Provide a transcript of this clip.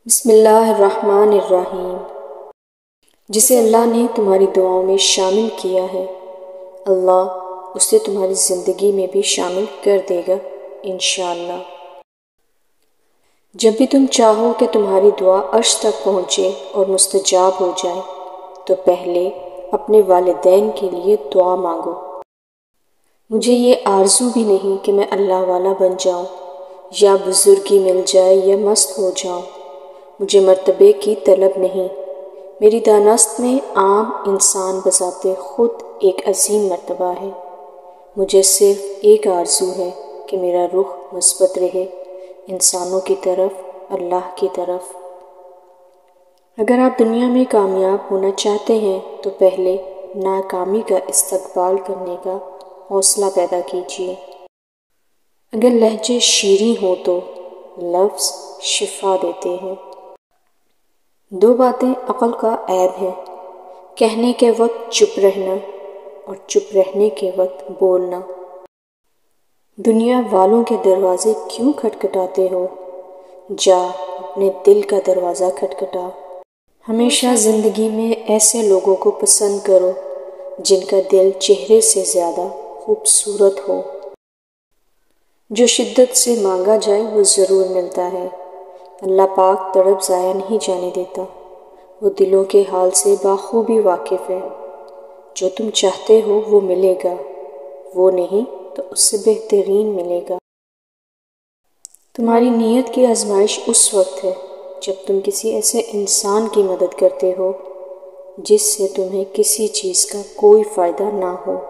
بسم اللہ الرحمن الرحیم۔ جسے اللہ نے تمہاری دعاؤں میں شامل کیا ہے، اللہ اسے تمہاری زندگی میں بھی شامل کر دے گا انشاءاللہ۔ جب بھی تم چاہو کہ تمہاری دعا عرش تک پہنچے اور مستجاب ہو جائے تو پہلے اپنے والدین کے لیے دعا مانگو۔ مجھے یہ آرزو بھی نہیں کہ میں اللہ والا بن جاؤں یا بزرگی مل جائے یا مست ہو جاؤں۔ مجھے مرتبے کی طلب نہیں، میری دانست میں عام انسان بذات خود ایک عظیم مرتبہ ہے۔ مجھے صرف ایک آرزو ہے کہ میرا رخ مثبت رہے، انسانوں کی طرف، اللہ کی طرف۔ اگر آپ دنیا میں کامیاب ہونا چاہتے ہیں تو پہلے ناکامی کا استقبال کرنے کا حوصلہ پیدا کیجیے۔ اگر لہجے شیریں ہوں تو لفظ شفا دیتے ہیں۔ دو باتیں عقل کا عیب ہیں، کہنے کے وقت چپ رہنا اور چپ رہنے کے وقت بولنا۔ دنیا والوں کے دروازے کیوں کھٹکھٹاتے ہو؟ جا اپنے دل کا دروازہ کھٹکھٹا۔ ہمیشہ زندگی میں ایسے لوگوں کو پسند کرو جن کا دل چہرے سے زیادہ خوبصورت ہو۔ جو شدت سے مانگا جائے وہ ضرور ملتا ہے۔ اللہ پاک تڑپ ضائع نہیں جانے دیتا، وہ دلوں کے حال سے بخوبی واقف ہے۔ جو تم چاہتے ہو وہ ملے گا، وہ نہیں تو اس سے بہترین ملے گا۔ تمہاری نیت کی آزمائش اس وقت ہے جب تم کسی ایسے انسان کی مدد کرتے ہو جس سے تمہیں کسی چیز کا کوئی فائدہ نہ ہو۔